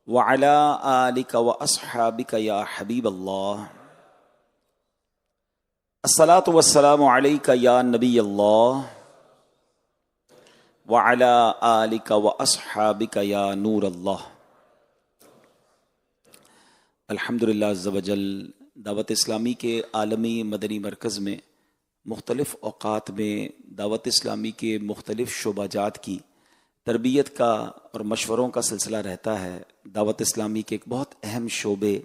وعلى آلك وأصحابك يا حبيب الله الصلاة والسلام عليك يا نبي الله وعلى آلك وأصحابك يا نور الله. الحمدللہ عز وجل دعوت اسلامی کے عالمی مدنی مرکز میں مختلف اوقات میں دعوت اسلامی کے مختلف شعبہ جات کی تربیت کا اور مشوروں کا سلسلہ رہتا ہے. دعوت اسلامی کے ایک بہت اہم شعبے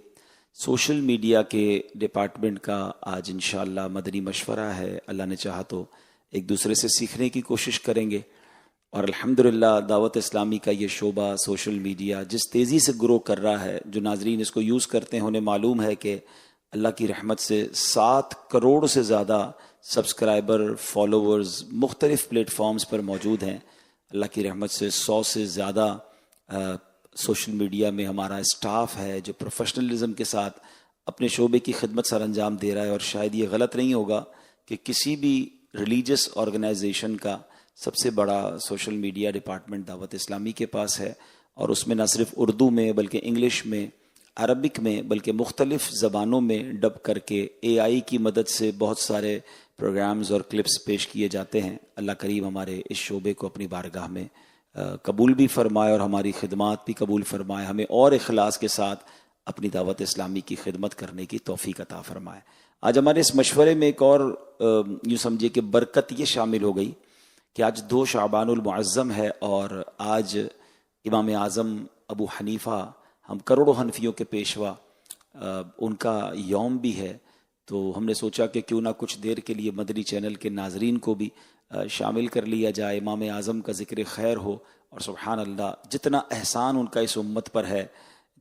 سوشل میڈیا کے ڈپارٹمنٹ کا آج انشاءاللہ مدنی مشورہ ہے. اللہ نے چاہا تو ایک دوسرے سے سیکھنے کی کوشش کریں گے. اور الحمدللہ دعوت اسلامی کا یہ شعبہ سوشل میڈیا جس تیزی سے گرو کر رہا ہے، جو ناظرین اس کو یوز کرتے ہیں انہیں معلوم ہے کہ اللہ کی رحمت سے 7 کروڑ سے زیادہ سبسکرائبر فالوورز مختلف پلیٹ فارمز پر موجود ہیں. اللہ کی رحمت سے 100 سے زیادہ سوشل میڈیا میں ہمارا اسٹاف ہے جو پروفیشنلزم کے ساتھ اپنے شعبے کی خدمت سر انجام دے رہا ہے. اور شاید یہ غلط نہیں ہوگا کہ کسی بھی ریلیجس آرگنائزیشن کا سب سے بڑا سوشل میڈیا ڈپارٹمنٹ دعوت اسلامی کے پاس ہے. اور اس میں نہ صرف اردو میں بلکہ انگلش میں، عربک میں، بلکہ مختلف زبانوں میں ڈب کر کے اے آئی کی مدد سے بہت سارے پروگرامز اور کلپس پیش کیے جاتے ہیں. اللہ کریم ہمارے اس شعبے کو اپنی بارگاہ میں قبول بھی فرمائے اور ہماری خدمات بھی قبول فرمائے. ہمیں اور اخلاص کے ساتھ اپنی دعوت اسلامی کی خدمت کرنے کی توفیق عطا فرمائے. آج ہمارے اس مشورے میں ایک اور یوں سمجھے کہ برکت یہ شامل ہو گئی کہ آج 2 شعبان المعظم ہے اور آج امام اعظم ابو حنیفہ، ہم کروڑوں حنفیوں کے پیشوا، ان کا یوم بھی ہے. تو ہم نے سوچا کہ کیوں نہ کچھ دیر کے لیے مدنی چینل کے ناظرین کو بھی شامل کر لیا جائے، امام اعظم کا ذکر خیر ہو. اور سبحان اللہ جتنا احسان ان کا اس امت پر ہے،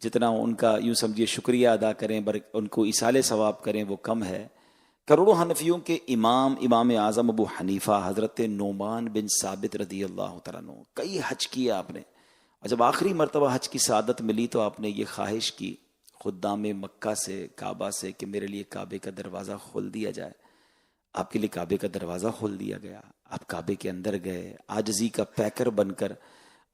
جتنا ان کا یوں سمجھیے شکریہ ادا کریں، ان کو ایصال ثواب کریں، وہ کم ہے. کروڑوں حنفیوں کے امام اعظم ابو حنیفہ حضرت نعمان بن ثابت رضی اللہ تعالیٰ عنہ، کئی حج کیے آپ نے، اور جب آخری مرتبہ حج کی سعادت ملی تو آپ نے یہ خواہش کی خدام مکہ سے، کعبہ سے، کہ میرے لیے کعبے کا دروازہ کھول دیا جائے. آپ کے لیے کعبے کا دروازہ کھول دیا گیا. آپ کعبے کے اندر گئے، عاجزی کا پیکر بن کر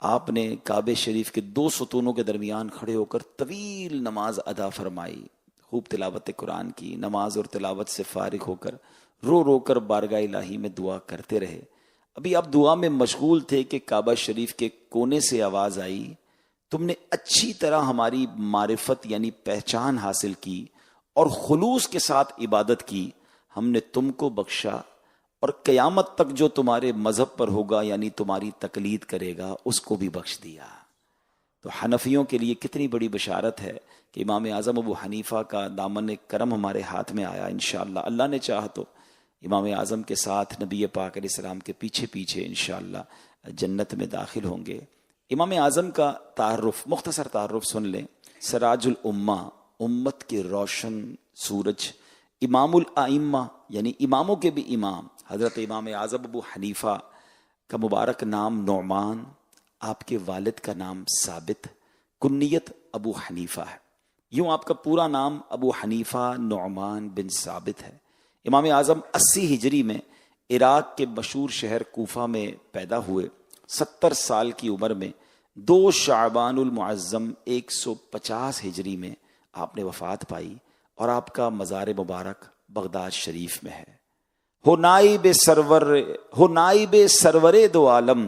آپ نے کعبے شریف کے 2 ستونوں کے درمیان کھڑے ہو کر طویل نماز ادا فرمائی، خوب تلاوت قرآن کی. نماز اور تلاوت سے فارغ ہو کر رو رو کر بارگاہ الہی میں دعا کرتے رہے. ابھی آپ دعا میں مشغول تھے کہ کعبہ شریف کے کونے سے آواز آئی، تم نے اچھی طرح ہماری معرفت یعنی پہچان حاصل کی اور خلوص کے ساتھ عبادت کی، ہم نے تم کو بخشا، اور قیامت تک جو تمہارے مذہب پر ہوگا یعنی تمہاری تقلید کرے گا اس کو بھی بخش دیا. تو حنفیوں کے لیے کتنی بڑی بشارت ہے کہ امام اعظم ابو حنیفہ کا دامن کرم ہمارے ہاتھ میں آیا. انشاءاللہ اللہ نے چاہا تو امام اعظم کے ساتھ نبی پاک علیہ السلام کے پیچھے پیچھے انشاءاللہ جنت میں داخل ہوں گے. امام اعظم کا تعارف، مختصر تعارف سن لیں. سراج الامہ، امت کے روشن سورج. امام الائمہ یعنی اماموں کے بھی امام. حضرت امام اعظم ابو حنیفہ کا مبارک نام نعمان، آپ کے والد کا نام ثابت، کنیت ابو حنیفہ ہے. یوں آپ کا پورا نام ابو حنیفہ نعمان بن ثابت ہے. امام اعظم 80 ہجری میں عراق کے مشہور شہر کوفہ میں پیدا ہوئے. 70 سال کی عمر میں 2 شعبان المعظم 150 ہجری میں آپ نے وفات پائی اور آپ کا مزار مبارک بغداد شریف میں ہے. ہو نائب سرور دو عالم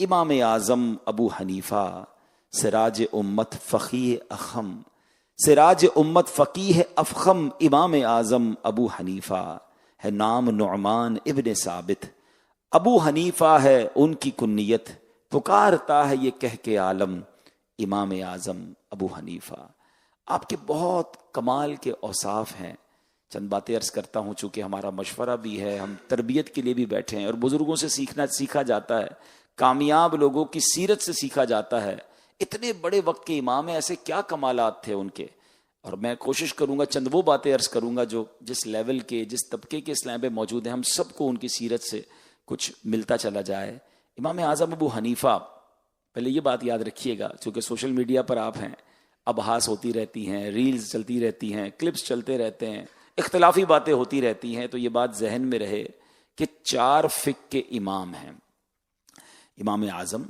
امام اعظم ابو حنیفہ، سراج امت فقیہ اخم، سراج امت فقیہ افخم. امام اعظم ابو حنیفہ ہے، نام نعمان ابن ثابت. ابو حنیفہ ہے ان کی کنیت، پکارتا ہے یہ کہہ کے عالم امام اعظم ابو حنیفہ. آپ کے بہت کمال کے اوصاف ہیں. چند باتیں عرض کرتا ہوں چونکہ ہمارا مشورہ بھی ہے، ہم تربیت کے لیے بھی بیٹھے ہیں اور بزرگوں سے سیکھا جاتا ہے، کامیاب لوگوں کی سیرت سے سیکھا جاتا ہے. اتنے بڑے وقت کے امام ہیں، ایسے کیا کمالات تھے ان کے. اور میں کوشش کروں گا چند وہ باتیں عرض کروں گا جو جس لیول کے، جس طبقے کے اسلام پہ موجود ہیں، ہم سب کو ان کی سیرت سے کچھ ملتا چلا جائے. امام اعظم ابو حنیفہ، پہلے یہ بات یاد رکھیے گا چونکہ سوشل میڈیا پر آپ ہیں، ابحاث ہوتی رہتی ہیں، ریلز چلتی رہتی ہیں، کلپس چلتے رہتے ہیں، اختلافی باتیں ہوتی رہتی ہیں. تو یہ بات ذہن میں رہے کہ 4 فقہ کے امام ہیں امام اعظم.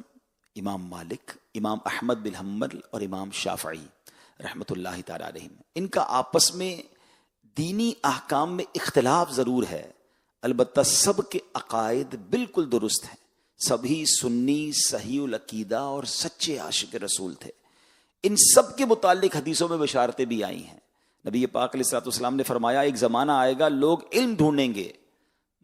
امام مالک، امام احمد بن حنبل اور امام شافعی رحمۃ اللہ تعالی علیہم، ان کا آپس میں دینی احکام میں اختلاف ضرور ہے، البتہ سب کے عقائد بالکل درست ہیں، سبھی سنی صحیح العقیدہ اور سچے عاشق رسول تھے۔ ان سب کے متعلق حدیثوں میں بشارتیں بھی آئی ہیں۔ نبی پاک علیہ الصلوۃ والسلام نے فرمایا ایک زمانہ آئے گا لوگ علم ڈھونڈیں گے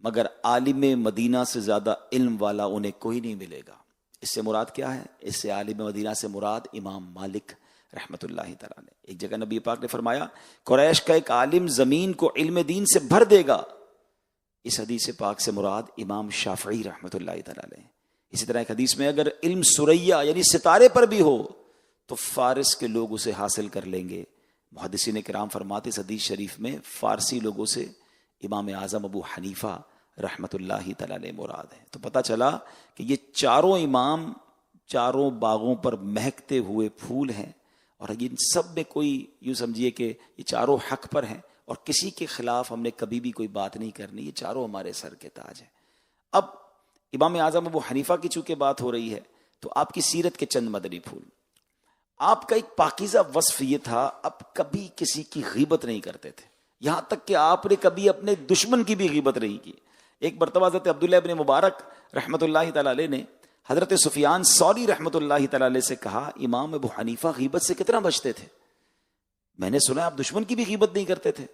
مگر عالم مدینہ سے زیادہ علم والا انہیں کوئی نہیں ملے گا۔ اس سے مراد کیا ہے؟ اس سے عالم مدینہ سے مراد امام مالک رحمت اللہ تعالیٰ نے۔ ایک جگہ نبی پاک نے فرمایا قریش کا ایک عالم زمین کو علم دین سے بھر دے گا، اس حدیث پاک سے مراد امام شافعی رحمت اللہ تعالیٰ نے۔ اسی طرح ایک حدیث میں اگر علم سریا یعنی ستارے پر بھی ہو تو فارس کے لوگ اسے حاصل کر لیں گے۔ محدثین کرام فرماتے اس حدیث شریف میں فارسی لوگوں سے امام اعظم ابو حنیفہ رحمت اللہ تعالیٰ نے مراد ہے۔ تو پتہ چلا کہ یہ چاروں امام چاروں باغوں پر مہکتے ہوئے پھول ہیں، اور ان سب میں کوئی یوں سمجھیے کہ یہ چاروں حق پر ہیں اور کسی کے خلاف ہم نے کبھی بھی کوئی بات نہیں کرنی، یہ چاروں ہمارے سر کے تاج ہیں۔ اب امام اعظم ابو حنیفہ کی چونکہ بات ہو رہی ہے تو آپ کی سیرت کے چند مدنی پھول۔ آپ کا ایک پاکیزہ وصف یہ تھا آپ کبھی کسی کی غیبت نہیں کرتے تھے، یہاں تک کہ آپ نے کبھی اپنے دشمن کی بھی غیبت نہیں کی۔ ایک مرتبہ حضرت عبداللہ ابن مبارک رحمت اللہ تعالی علیہ نے حضرت سفیان ثوری رحمت اللہ تعالی علیہ سے کہا امام ابو حنیفہ غیبت سے کتنا بچتے تھے؟ میں نے سنا آپ دشمن کی بھی غیبت نہیں کرتے تھے۔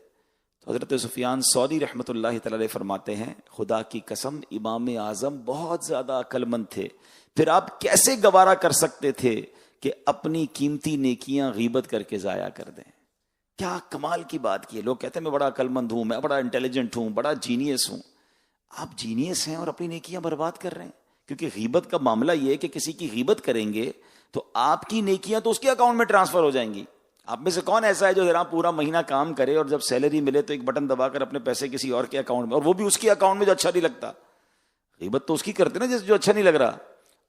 تو حضرت سفیان ثوری رحمت اللہ تعالی علیہ فرماتے ہیں خدا کی قسم امام اعظم بہت زیادہ عقل مند تھے، پھر آپ کیسے گوارا کر سکتے تھے کہ اپنی قیمتی نیکیاں غیبت کر کے ضائع کر دیں؟ کیا کمال کی بات کی ہے۔ لوگ کہتے ہیں میں بڑا عقل مند ہوں، میں بڑا انٹیلیجنٹ ہوں، بڑا جینیس ہوں۔ آپ جینیس ہیں اور اپنی نیکیاں برباد کر رہے ہیں، کیونکہ غیبت کا معاملہ یہ ہے کہ کسی کی غیبت کریں گے تو آپ کی نیکیاں تو اس کے اکاؤنٹ میں ٹرانسفر ہو جائیں گی۔ آپ میں سے کون ایسا ہے جو ذرا پورا مہینہ کام کرے اور جب سیلری ملے تو ایک بٹن دبا کر اپنے پیسے کسی اور کے اکاؤنٹ میں، اور وہ بھی اس کے اکاؤنٹ میں جو اچھا نہیں لگتا؟ غیبت تو اس کی کرتے نا جو اچھا نہیں لگ رہا،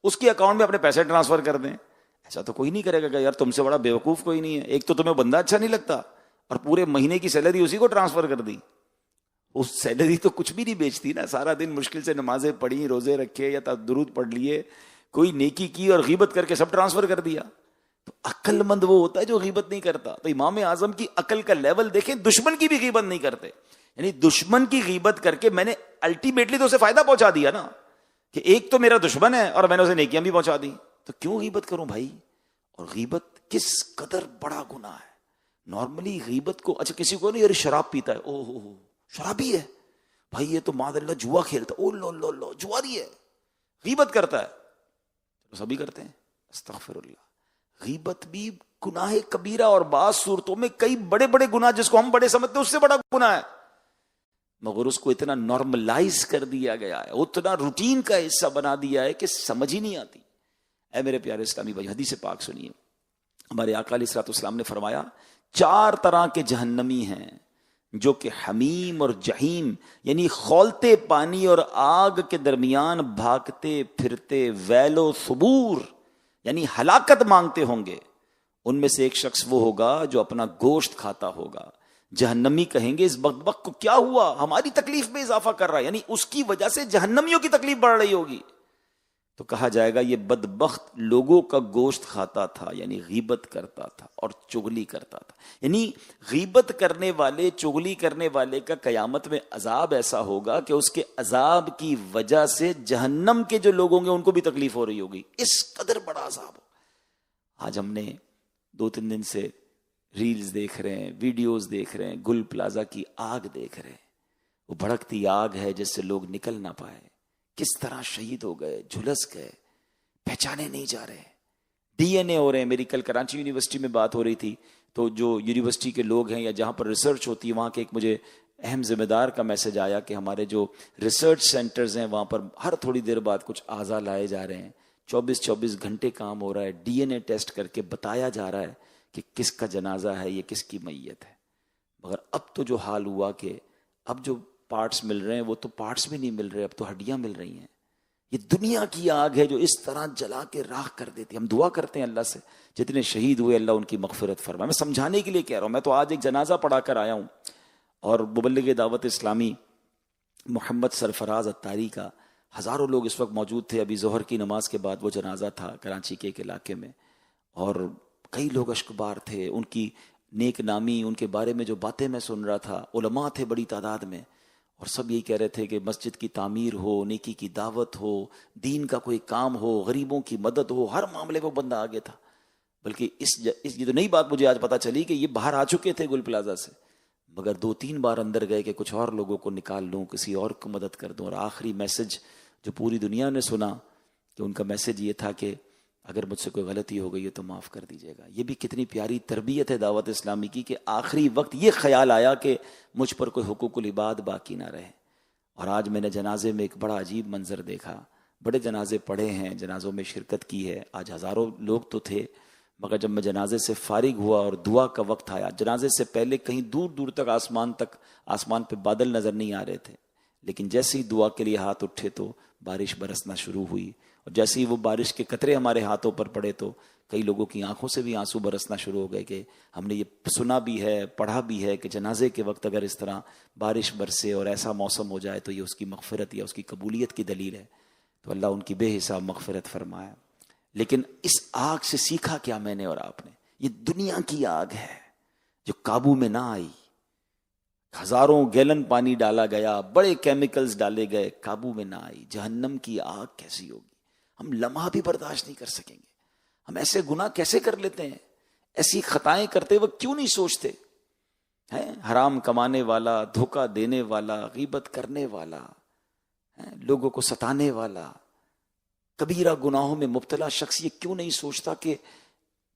اس کے اکاؤنٹ میں اپنے پیسے ٹرانسفر کر دیں۔ ایسا تو کوئی نہیں کرے گا کہ یار تم سے بڑا بیوقوف کوئی نہیں ہے، ایک تو تمہیں بندہ اچھا نہیں لگتا اور پورے مہینے کی سیلری اسی کو ٹرانسفر کر دی۔ اس سیلری تو کچھ بھی نہیں بیچتی نا، سارا دن مشکل سے نمازیں پڑھی، روزے رکھے یا درود پڑھ لیے، کوئی نیکی کی اور غیبت کر کے سب ٹرانسفر کر دیا۔ تو عقل مند وہ ہوتا ہے جو غیبت نہیں کرتا۔ تو امام اعظم کی عقل کا لیول دیکھیں، دشمن کی بھی غیبت نہیں کرتے، یعنی دشمن کی غیبت کر کے میں نے الٹیمیٹلی تو اسے فائدہ پہنچا دیا نا، کہ ایک تو میرا دشمن ہے اور میں نے اسے نیکیاں بھی پہنچا دی، تو کیوں غیبت کروں بھائی؟ اور غیبت کس قدر بڑا گناہ ہے۔ نارملی غیبت کو اچھا کسی کو نہیں یار شراب پیتا ہے، او ہو شرابی ہے بھائی، یہ تو معاذ اللہ جوا کھیلتا، او لو لو لو جواری ہے، غیبت کرتا ہے، تو سبھی کرتے ہیں، استغفر اللہ۔ غیبت بھی گناہ کبیرہ، اور بعض صورتوں میں کئی بڑے بڑے گناہ جس کو ہم بڑے سمجھتے ہیں اس سے بڑا گناہ ہے، مگر اس کو اتنا نارملائز کر دیا گیا ہے، اتنا روٹین کا حصہ بنا دیا ہے کہ سمجھ ہی نہیں آتی۔ اے میرے پیارے اسلامی بھائی، حدیث پاک سنیے، ہمارے آقا علیہ الصلوۃ والسلام نے فرمایا 4 طرح کے جہنمی ہیں جو کہ حمیم اور جہیم یعنی کھولتے پانی اور آگ کے درمیان بھاگتے پھرتے ویل و ثبور یعنی ہلاکت مانگتے ہوں گے۔ ان میں سے ایک شخص وہ ہوگا جو اپنا گوشت کھاتا ہوگا۔ جہنمی کہیں گے اس بدبخت کو کیا ہوا، ہماری تکلیف میں اضافہ کر رہا ہے، یعنی اس کی وجہ سے جہنمیوں کی تکلیف بڑھ رہی ہوگی۔ تو کہا جائے گا یہ بدبخت لوگوں کا گوشت کھاتا تھا، یعنی غیبت کرتا تھا اور چغلی کرتا تھا، یعنی غیبت کرنے والے چغلی کرنے والے کا قیامت میں عذاب ایسا ہوگا کہ اس کے عذاب کی وجہ سے جہنم کے جو لوگ ہوں گے ان کو بھی تکلیف ہو رہی ہوگی، اس قدر بڑا عذاب ہو۔ آج ہم نے 2-3 دن سے ریلز دیکھ رہے ہیں، ویڈیوز دیکھ رہے ہیں، گل پلازا کی آگ دیکھ رہے ہیں، وہ بھڑکتی آگ ہے جس سے لوگ نکل نہ پائے، کس طرح شہید ہو گئے، جھلس گئے، پہچانے نہیں جا رہے، ڈی این اے ہو رہے ہیں۔ میری کل کراچی یونیورسٹی میں بات ہو رہی تھی، تو جو یونیورسٹی کے لوگ ہیں یا جہاں پر ریسرچ ہوتی ہے وہاں کے ایک مجھے اہم ذمہ دار کا میسج آیا کہ ہمارے جو ریسرچ سینٹرز ہیں وہاں پر ہر تھوڑی دیر بعد کچھ اعضاء لائے جا رہے ہیں، 24 گھنٹے کام ہو رہا ہے، ڈی این اے ٹیسٹ کر کے بتایا جا رہا ہے کہ کس کا جنازہ ہے، یہ کس کی میت ہے۔ مگر اب تو جو حال ہوا کہ اب جو پارٹس مل رہے ہیں وہ تو پارٹس بھی نہیں مل رہے، اب تو ہڈیاں مل رہی ہیں۔ یہ دنیا کی آگ ہے جو اس طرح جلا کے راکھ کر دیتی ہے۔ ہم دعا کرتے ہیں اللہ سے جتنے شہید ہوئے اللہ ان کی مغفرت فرمائے۔ میں سمجھانے کے لیے کہہ رہا ہوں، میں تو آج ایک جنازہ پڑھا کر آیا ہوں، اور مبلغ دعوت اسلامی محمد سرفراز اتاری کا ہزاروں لوگ اس وقت موجود تھے. ابھی ظہر کی نماز کے بعد وہ جنازہ تھا کراچی کے ایک علاقے میں, اور کئی لوگ اشکبار تھے. ان کی نیک نامی, ان کے بارے میں جو باتیں میں سن رہا تھا, علماء تھے بڑی تعداد میں, اور سب یہی کہہ رہے تھے کہ مسجد کی تعمیر ہو, نیکی کی دعوت ہو, دین کا کوئی کام ہو, غریبوں کی مدد ہو, ہر معاملے میں بندہ آگے تھا. بلکہ یہ تو نئی بات مجھے آج پتہ چلی کہ یہ باہر آ چکے تھے گل پلازا سے, مگر 2-3 بار اندر گئے کہ کچھ اور لوگوں کو نکال لوں, کسی اور کو مدد کر دوں. اور آخری میسج جو پوری دنیا نے سنا کہ ان کا میسج یہ تھا کہ اگر مجھ سے کوئی غلطی ہو گئی ہے تو معاف کر دیجیے گا. یہ بھی کتنی پیاری تربیت ہے دعوت اسلامی کی کہ آخری وقت یہ خیال آیا کہ مجھ پر کوئی حقوق العباد باقی نہ رہے. اور آج میں نے جنازے میں ایک بڑا عجیب منظر دیکھا. بڑے جنازے پڑھے ہیں, جنازوں میں شرکت کی ہے, آج ہزاروں لوگ تو تھے, مگر جب میں جنازے سے فارغ ہوا اور دعا کا وقت آیا, جنازے سے پہلے کہیں دور دور تک آسمان پہ بادل نظر نہیں آ رہے تھے, لیکن جیسے ہی دعا کے لیے ہاتھ اٹھے تو بارش برسنا شروع ہوئی, اور جیسے ہی وہ بارش کے قطرے ہمارے ہاتھوں پر پڑے تو کئی لوگوں کی آنکھوں سے بھی آنسو برسنا شروع ہو گئے کہ ہم نے یہ سنا بھی ہے, پڑھا بھی ہے کہ جنازے کے وقت اگر اس طرح بارش برسے اور ایسا موسم ہو جائے تو یہ اس کی مغفرت یا اس کی قبولیت کی دلیل ہے. تو اللہ ان کی بے حساب مغفرت فرمایا. لیکن اس آگ سے سیکھا کیا میں نے اور آپ نے؟ یہ دنیا کی آگ ہے جو قابو میں نہ آئی. ہزاروں گیلن پانی ڈالا گیا, بڑے کیمیکلز ڈالے گئے, قابو میں نہ آئی. جہنم کی آگ کیسی ہوگی, ہم لمحہ بھی برداشت نہیں کر سکیں گے. ہم ایسے گناہ کیسے کر لیتے ہیں, ایسی خطائیں کرتے وقت کیوں نہیں سوچتے ہیں؟ حرام کمانے والا, دھوکہ دینے والا, غیبت کرنے والا, لوگوں کو ستانے والا, کبیرہ گناہوں میں مبتلا شخص یہ کیوں نہیں سوچتا کہ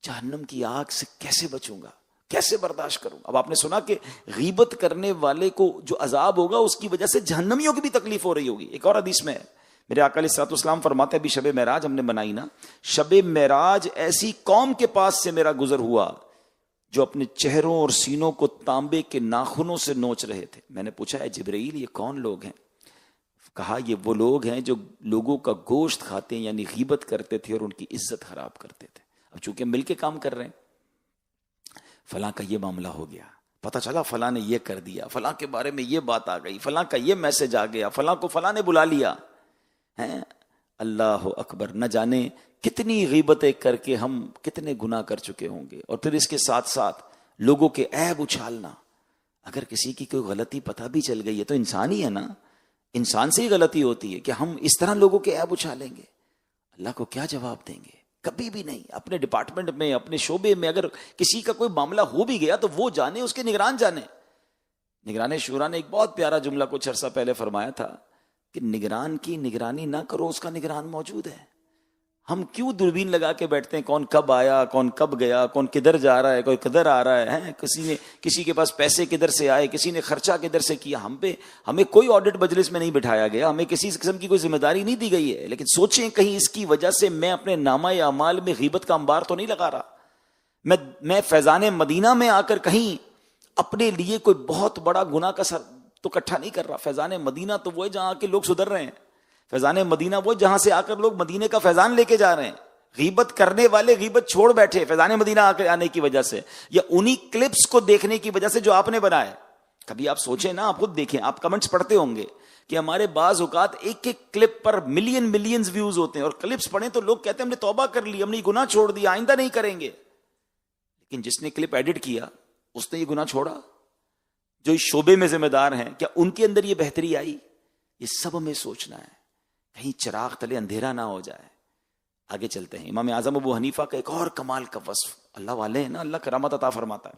جہنم کی آگ سے کیسے بچوں گا, کیسے برداشت کروں؟ اب آپ نے سنا کہ غیبت کرنے والے کو جو عذاب ہوگا اس کی وجہ سے جہنمیوں کی بھی تکلیف ہو رہی ہوگی. ایک اور حدیث میں میرے آقا علیہ الصلوۃ والسلام فرماتے ہیں, ابھی شب معراج ہم نے منائی نا, شب معراج ایسی قوم کے پاس سے میرا گزر ہوا جو اپنے چہروں اور سینوں کو تانبے کے ناخنوں سے نوچ رہے تھے. میں نے پوچھا, اے جبرائیل یہ کون لوگ ہیں؟ کہا یہ وہ لوگ ہیں جو لوگوں کا گوشت کھاتے ہیں, یعنی غیبت کرتے تھے اور ان کی عزت خراب کرتے تھے. اب چونکہ مل کے کام کر رہے ہیں, فلاں کا یہ معاملہ ہو گیا, پتہ چلا فلاں نے یہ کر دیا, فلاں کے بارے میں یہ بات آ گئی, فلاں کا یہ میسج آ گیا, فلاں کو فلاں نے بلا لیا ہیں. اللہ اکبر, نہ جانے کتنی غیبتیں کر کے ہم کتنے گناہ کر چکے ہوں گے. اور پھر اس کے ساتھ ساتھ لوگوں کے عیب اچھالنا. اگر کسی کی کوئی غلطی پتہ بھی چل گئی ہے تو انسان ہی ہے نا, انسان سے ہی غلطی ہوتی ہے کہ ہم اس طرح لوگوں کے عیب اچھالیں گے. اللہ کو کیا جواب دیں گے؟ کبھی بھی نہیں. اپنے ڈپارٹمنٹ میں, اپنے شعبے میں اگر کسی کا کوئی معاملہ ہو بھی گیا تو وہ جانے, اس کے نگران جانے. نگران شورا نے ایک بہت پیارا جملہ کچھ عرصہ پہلے فرمایا تھا کہ نگران کی نگرانی نہ کرو, اس کا نگران موجود ہے. ہم کیوں دوربین لگا کے بیٹھتے ہیں, کون کب آیا, کون کب گیا, کون کدھر جا رہا ہے, کوئی کدھر آ رہا ہے, کسی کے پاس پیسے کدھر سے آئے, کسی نے خرچہ کدھر سے کیا. ہمیں کوئی آڈٹ مجلس میں نہیں بٹھایا گیا, ہمیں کسی قسم کی کوئی ذمہ داری نہیں دی گئی ہے. لیکن سوچیں کہیں اس کی وجہ سے میں اپنے نامہ اعمال میں غیبت کا انبار تو نہیں لگا رہا. میں فیضان مدینہ میں آ کر کہیں اپنے لیے کوئی بہت بڑا گناہ کا سر تو اکٹھا نہیں کر رہا. فیضان مدینہ تو وہ ہے جہاں کے لوگ سدھر رہے ہیں. فیضان مدینہ وہ جہاں سے آ کر لوگ مدینے کا فیضان لے کے جا رہے ہیں. غیبت کرنے والے غیبت چھوڑ بیٹھے فیضان مدینہ آنے کی وجہ سے, یا انہی کلپس کو دیکھنے کی وجہ سے جو آپ نے بنائے. کبھی آپ سوچیں نا, آپ خود دیکھیں, آپ کمنٹس پڑھتے ہوں گے کہ ہمارے بعض اوقات ایک ایک کلپ پر ملینز ویوز ہوتے ہیں, اور کلپس پڑھیں تو لوگ کہتے ہیں ہم نے توبہ کر لی, ہم نے یہ گناہ چھوڑ دیا, آئندہ نہیں کریں گے. لیکن جس نے کلپ ایڈٹ کیا اس نے یہ گناہ چھوڑا؟ جو اس شعبے میں ذمہ دار ہیں, کیا ان کے اندر یہ بہتری آئی؟ یہ سب ہمیں سوچنا ہے, کہیں چراغ تلے اندھیرا نہ ہو جائے. آگے چلتے ہیں. امام اعظم ابو حنیفہ کا ایک اور کمال کا وصف, اللہ والے ہیں نا, اللہ کرامت عطا فرماتا ہے.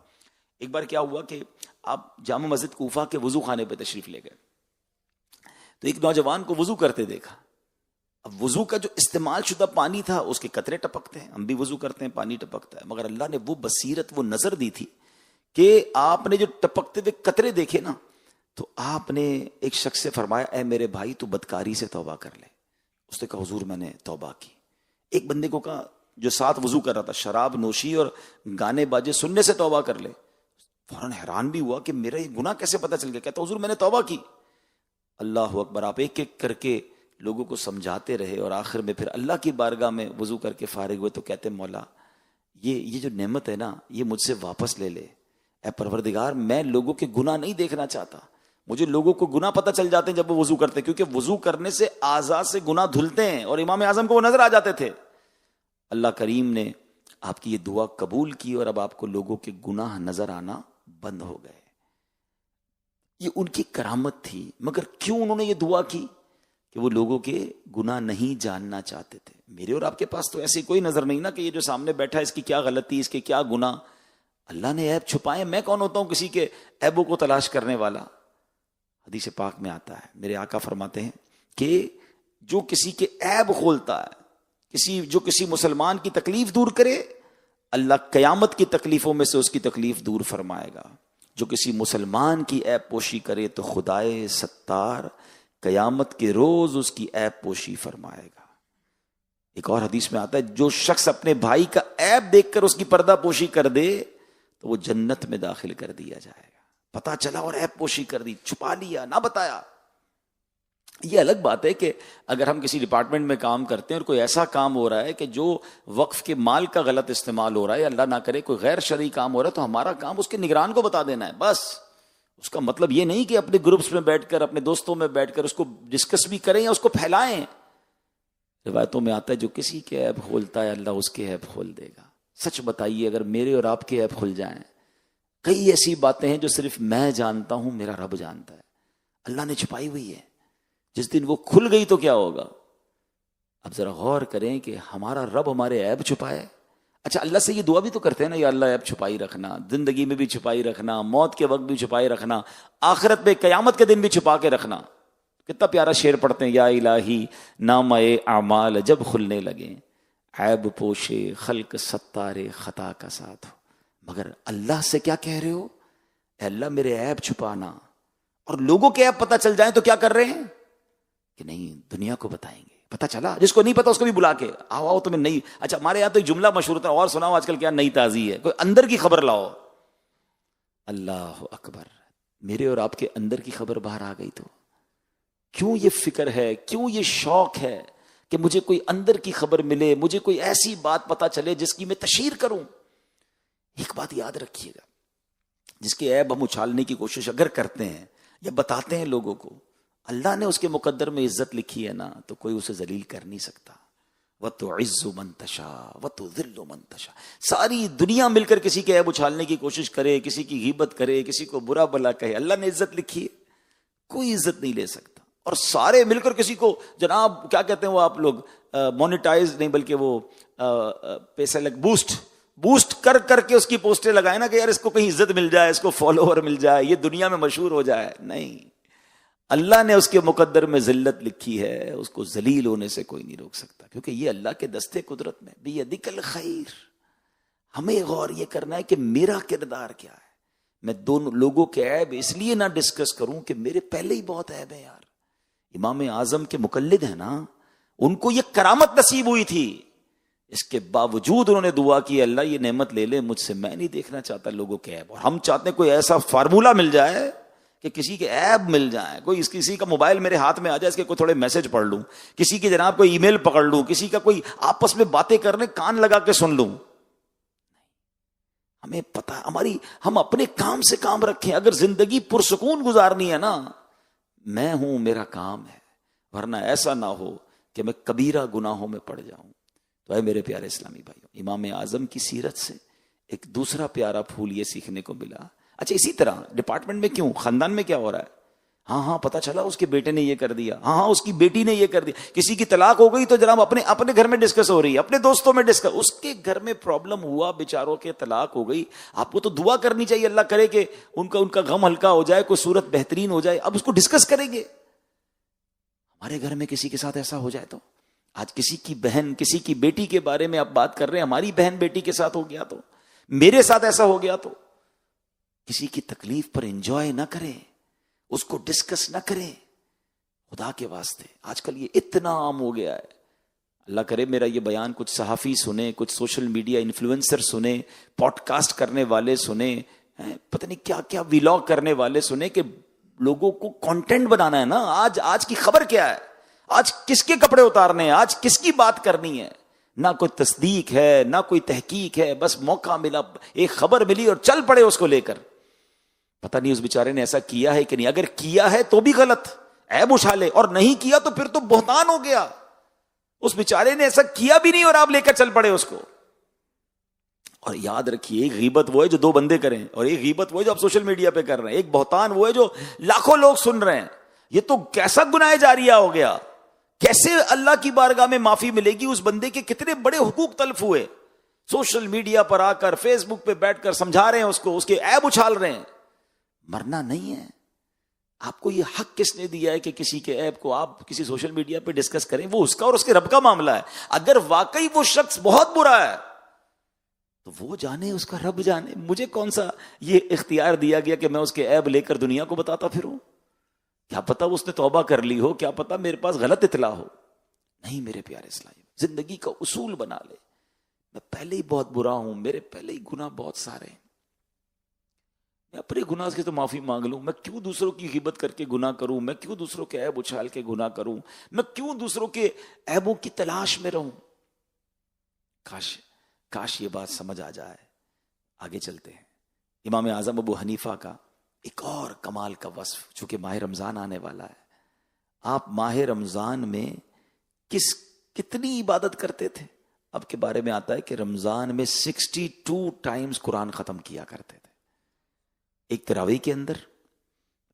ایک بار کیا ہوا کہ آپ جامع مسجد کوفہ کے وضو خانے پہ تشریف لے گئے, تو ایک نوجوان کو وضو کرتے دیکھا. اب وضو کا جو استعمال شدہ پانی تھا اس کے قطرے ٹپکتے ہیں, ہم بھی وضو کرتے ہیں پانی ٹپکتا ہے, مگر اللہ نے وہ بصیرت, وہ نظر دی تھی کہ آپ نے جو ٹپکتے ہوئے قطرے دیکھے نا, تو آپ نے ایک شخص سے فرمایا, اے میرے بھائی تو بدکاری سے توبہ کر لے. اس نے کہا حضور میں نے توبہ کی. ایک بندے کو کہا جو ساتھ وضو کر رہا تھا, شراب نوشی اور گانے باجے سننے سے توبہ کر لے. فوراً حیران بھی ہوا کہ میرا یہ گناہ کیسے پتہ چل گیا. کہتا حضور میں نے توبہ کی. اللہ اکبر. آپ ایک ایک کر کے لوگوں کو سمجھاتے رہے, اور آخر میں پھر اللہ کی بارگاہ میں وضو کر کے فارغ ہوئے تو کہتے مولا یہ جو نعمت ہے نا, یہ مجھ سے واپس لے لے. اے پروردگار, میں لوگوں کے گناہ نہیں دیکھنا چاہتا, مجھے لوگوں کو گناہ پتہ چل جاتے ہیں جب وہ وضو کرتے ہیں، کیونکہ وضو کرنے سے اعضاء سے گناہ دھلتے ہیں، اور امام اعظم کو وہ نظر آ جاتے تھے۔ اللہ کریم نے آپ کی یہ دعا قبول کی اور اب آپ کو لوگوں کے گناہ نظر آنا بند ہو گئے۔ یہ ان کی کرامت تھی، مگر کیوں انہوں نے یہ دعا کی؟ کہ وہ لوگوں کے گناہ نہیں جاننا چاہتے تھے۔ میرے اور آپ کے پاس تو ایسی کوئی نظر نہیں نا کہ یہ جو سامنے بیٹھا ہے اس کی کیا غلطی، اس کے کیا گناہ۔ اللہ نے عیب چھپائے، میں کون ہوتا ہوں کسی کے عیبوں کو تلاش کرنے والا؟ حدیث پاک میں آتا ہے، میرے آقا فرماتے ہیں کہ جو کسی کے عیب کھولتا ہے، جو کسی مسلمان کی تکلیف دور کرے، اللہ قیامت کی تکلیفوں میں سے اس کی تکلیف دور فرمائے گا۔ جو کسی مسلمان کی عیب پوشی کرے تو خدائے ستار قیامت کے روز اس کی عیب پوشی فرمائے گا۔ ایک اور حدیث میں آتا ہے جو شخص اپنے بھائی کا عیب دیکھ کر اس کی پردہ پوشی کر دے تو وہ جنت میں داخل کر دیا جائے گا۔ پتا چلا اور عیب پوشی کر دی، چھپا لیا، نہ بتایا۔ یہ الگ بات ہے کہ اگر ہم کسی ڈپارٹمنٹ میں کام کرتے ہیں اور کوئی ایسا کام ہو رہا ہے کہ جو وقف کے مال کا غلط استعمال ہو رہا ہے، اللہ نہ کرے کوئی غیر شرعی کام ہو رہا ہے، تو ہمارا کام اس کے نگران کو بتا دینا ہے بس۔ اس کا مطلب یہ نہیں کہ اپنے گروپس میں بیٹھ کر، اپنے دوستوں میں بیٹھ کر اس کو ڈسکس بھی کریں یا اس کو پھیلائیں۔ روایتوں میں آتا ہے جو کسی کے عیب کھولتا ہے اللہ اس کے عیب کھول دے گا۔ سچ بتائیے، اگر میرے اور آپ کے عیب کھل جائیں، کئی ایسی باتیں ہیں جو صرف میں جانتا ہوں، میرا رب جانتا ہے، اللہ نے چھپائی ہوئی ہے، جس دن وہ کھل گئی تو کیا ہوگا؟ اب ذرا غور کریں کہ ہمارا رب ہمارے عیب چھپائے۔ اچھا، اللہ سے یہ دعا بھی تو کرتے ہیں نا، یا اللہ عیب چھپائی رکھنا، زندگی میں بھی چھپائی رکھنا، موت کے وقت بھی چھپائی رکھنا، آخرت میں قیامت کے دن بھی چھپا کے رکھنا۔ کتنا پیارا شعر پڑھتے ہیں، یا الہی نامہ اعمال جب کھلنے لگے، عیب پوشے خلق ستارے خطا کا ساتھ ہو۔ مگر اللہ سے کیا کہہ رہے ہو؟ اے اللہ میرے عیب چھپانا، اور لوگوں کے عیب پتہ چل جائیں تو کیا کر رہے ہیں کہ نہیں دنیا کو بتائیں گے۔ پتہ چلا، جس کو نہیں پتا اس کو بھی بلا کے آؤ تمہیں نہیں۔ اچھا، ہمارے یہاں تو ایک جملہ مشہور ہوتا ہے، اور سناؤ آج کل کیا نئی تازی ہے، کوئی اندر کی خبر لاؤ۔ اللہ اکبر، میرے اور آپ کے اندر کی خبر باہر آ گئی تو کیوں یہ فکر ہے، کیوں یہ شوق ہے کہ مجھے کوئی اندر کی خبر ملے، مجھے کوئی ایسی بات پتہ چلے جس کی میں تشہیر کروں۔ ایک بات یاد رکھیے گا، جس کے عیب ہم اچھالنے کی کوشش اگر کرتے ہیں یا بتاتے ہیں لوگوں کو، اللہ نے اس کے مقدر میں عزت لکھی ہے نا، تو کوئی اسے ذلیل کر نہیں سکتا۔ وَتُعِزُّ مَن تَشَاءُ وَتُذِلُّ مَن تَشَاءُ۔ ساری دنیا مل کر کسی کے عیب اچھالنے کی کوشش کرے، کسی کی غیبت کرے، کسی کو برا بھلا کہے، اللہ نے عزت لکھی ہے، کوئی عزت نہیں لے سکتا۔ اور سارے مل کر کسی کو، جناب کیا کہتے ہیں وہ آپ لوگ، مونیٹائز نہیں بلکہ وہ پیسے لگ بوسٹ کر کر کے اس کی پوسٹیں لگائے نا کہ یار اس کو کہیں عزت مل جائے، اس کو فالوور مل جائے، یہ دنیا میں مشہور ہو جائے۔ نہیں، اللہ نے اس کے مقدر میں ذلت لکھی ہے، اس کو ذلیل ہونے سے کوئی نہیں روک سکتا، کیونکہ یہ اللہ کے دستے قدرت میں بیدک الخیر۔ ہمیں غور یہ کرنا ہے کہ میرا کردار کیا ہے۔ میں دونوں لوگوں کے عیب اس لیے نہ ڈسکس کروں کہ میرے پہلے ہی بہت عیب ہیں یار۔ امام اعظم کے مقلد ہیں نا، ان کو یہ کرامت نصیب ہوئی تھی، اس کے باوجود انہوں نے دعا کی اللہ یہ نعمت لے لے مجھ سے، میں نہیں دیکھنا چاہتا لوگوں کے عیب۔ اور ہم چاہتے ہیں کوئی ایسا فارمولہ مل جائے کہ کسی کے عیب مل جائیں، کسی کا موبائل میرے ہاتھ میں آ جائے، اس کے کوئی تھوڑے میسج پڑھ لوں، کسی کی جناب کوئی ای میل پکڑ لوں، کسی کا کوئی آپس میں باتیں کرنے کان لگا کے سن لوں۔ ہمیں پتہ، ہم اپنے کام سے کام رکھیں۔ اگر زندگی پرسکون گزارنی ہے نا، میں ہوں، میرا کام ہے، ورنہ ایسا نہ ہو کہ میں کبیرہ گناہوں میں پڑ جاؤں۔ تو اے میرے پیارے اسلامی بھائیوں، امام اعظم کی سیرت سے ایک دوسرا پیارا پھول یہ سیکھنے کو ملا۔ اچھا، اسی طرح ڈپارٹمنٹ میں کیوں، خاندان میں کیا ہو رہا ہے، ہاں پتہ چلا اس کے بیٹے نے یہ کر دیا، ہاں اس کی بیٹی نے یہ کر دیا، کسی کی طلاق ہو گئی تو جناب اپنے گھر میں ڈسکس ہو رہی ہے، اپنے دوستوں میں ڈسکس، اس کے گھر میں پرابلم ہوا، بیچاروں کے طلاق ہو گئی، آپ کو تو دعا کرنی چاہیے اللہ کرے کہ ان کا غم ہلکا ہو جائے، کوئی صورت بہترین ہو جائے، اب اس کو ڈسکس کریں گے۔ ہمارے گھر میں کسی کے ساتھ ایسا ہو جائے تو، آج کسی کی بہن، کسی کی بیٹی کے بارے میں آپ بات کر رہے ہیں، ہماری بہن بیٹی کے ساتھ ہو گیا تو، میرے ساتھ ایسا ہو گیا تو، کسی کی تکلیف پر انجوائے نہ کریں، اس کو ڈسکس نہ کریں، خدا کے واسطے۔ آج کل یہ اتنا عام ہو گیا ہے، اللہ کرے میرا یہ بیان کچھ صحافی سنیں، کچھ سوشل میڈیا انفلوئنسر سنیں، پوڈ کاسٹ کرنے والے سنیں، پتہ نہیں کیا کیا ویلاگ کرنے والے سنیں، کہ لوگوں کو کانٹینٹ بنانا ہے نا۔ آج کی خبر کیا ہے، آج کس کے کپڑے اتارنے ہیں، آج کس کی بات کرنی ہے، نہ کوئی تصدیق ہے نہ کوئی تحقیق ہے، بس موقع ملا، ایک خبر ملی اور چل پڑے اس کو لے کر۔ پتہ نہیں اس بیچارے نے ایسا کیا ہے کہ نہیں. اگر کیا ہے تو بھی غلط، عیب اچھالے، اور نہیں کیا تو پھر تو بہتان ہو گیا. اس بیچارے نے ایسا کیا بھی نہیں اور آپ لے کر چل پڑے اس کو. اور یاد رکھیے، ایک غیبت وہ ہے جو دو بندے کریں، اور ایک غیبت وہ ہے جو آپ سوشل میڈیا پہ کر رہے ہیں. ایک بہتان وہ ہے جو لاکھوں لوگ سن رہے ہیں. یہ تو کیسا گناہ جاریہ ہو گیا. کیسے اللہ کی بارگاہ میں معافی ملے گی؟ اس بندے کے کتنے بڑے حقوق تلف ہوئے. سوشل میڈیا پر آ کر، فیس بک پہ بیٹھ کر سمجھا رہے ہیں اس کو، اس کے عیب اچھال رہے ہیں. مرنا نہیں ہے. آپ کو یہ حق کس نے دیا ہے کہ کسی کے عیب کو آپ کسی سوشل میڈیا پہ ڈسکس کریں؟ وہ اس کا اور اس کے رب کا معاملہ ہے. اگر واقعی وہ شخص بہت برا ہے تو وہ جانے، اس کا رب جانے. مجھے کون سا یہ اختیار دیا گیا کہ میں اس کے عیب لے کر دنیا کو بتاتا پھروں؟ کیا پتا اس نے توبہ کر لی ہو، کیا پتا میرے پاس غلط اطلاع ہو. نہیں میرے پیارے اسلامی، زندگی کا اصول بنا لے. میں پہلے ہی بہت برا ہوں، میرے پہلے ہی گناہ بہت سارے ہیں، میں اپنے گناہ سے تو معافی مانگ لوں. میں کیوں دوسروں کی غیبت کر کے گناہ کروں؟ میں کیوں دوسروں کے عیب اچھال کے گناہ کروں؟ میں کیوں دوسروں کے عیبوں کی تلاش میں رہوں؟ کاش یہ بات سمجھ آ جائے. آگے چلتے ہیں. امام اعظم ابو حنیفہ کا ایک اور کمال کا وصف، چونکہ ماہ رمضان آنے والا ہے. آپ ماہ رمضان میں کتنی عبادت کرتے تھے؟ اب کے بارے میں آتا ہے کہ رمضان میں 62 ٹائمز قرآن ختم کیا کرتے تھے، ایک تراویح کے اندر،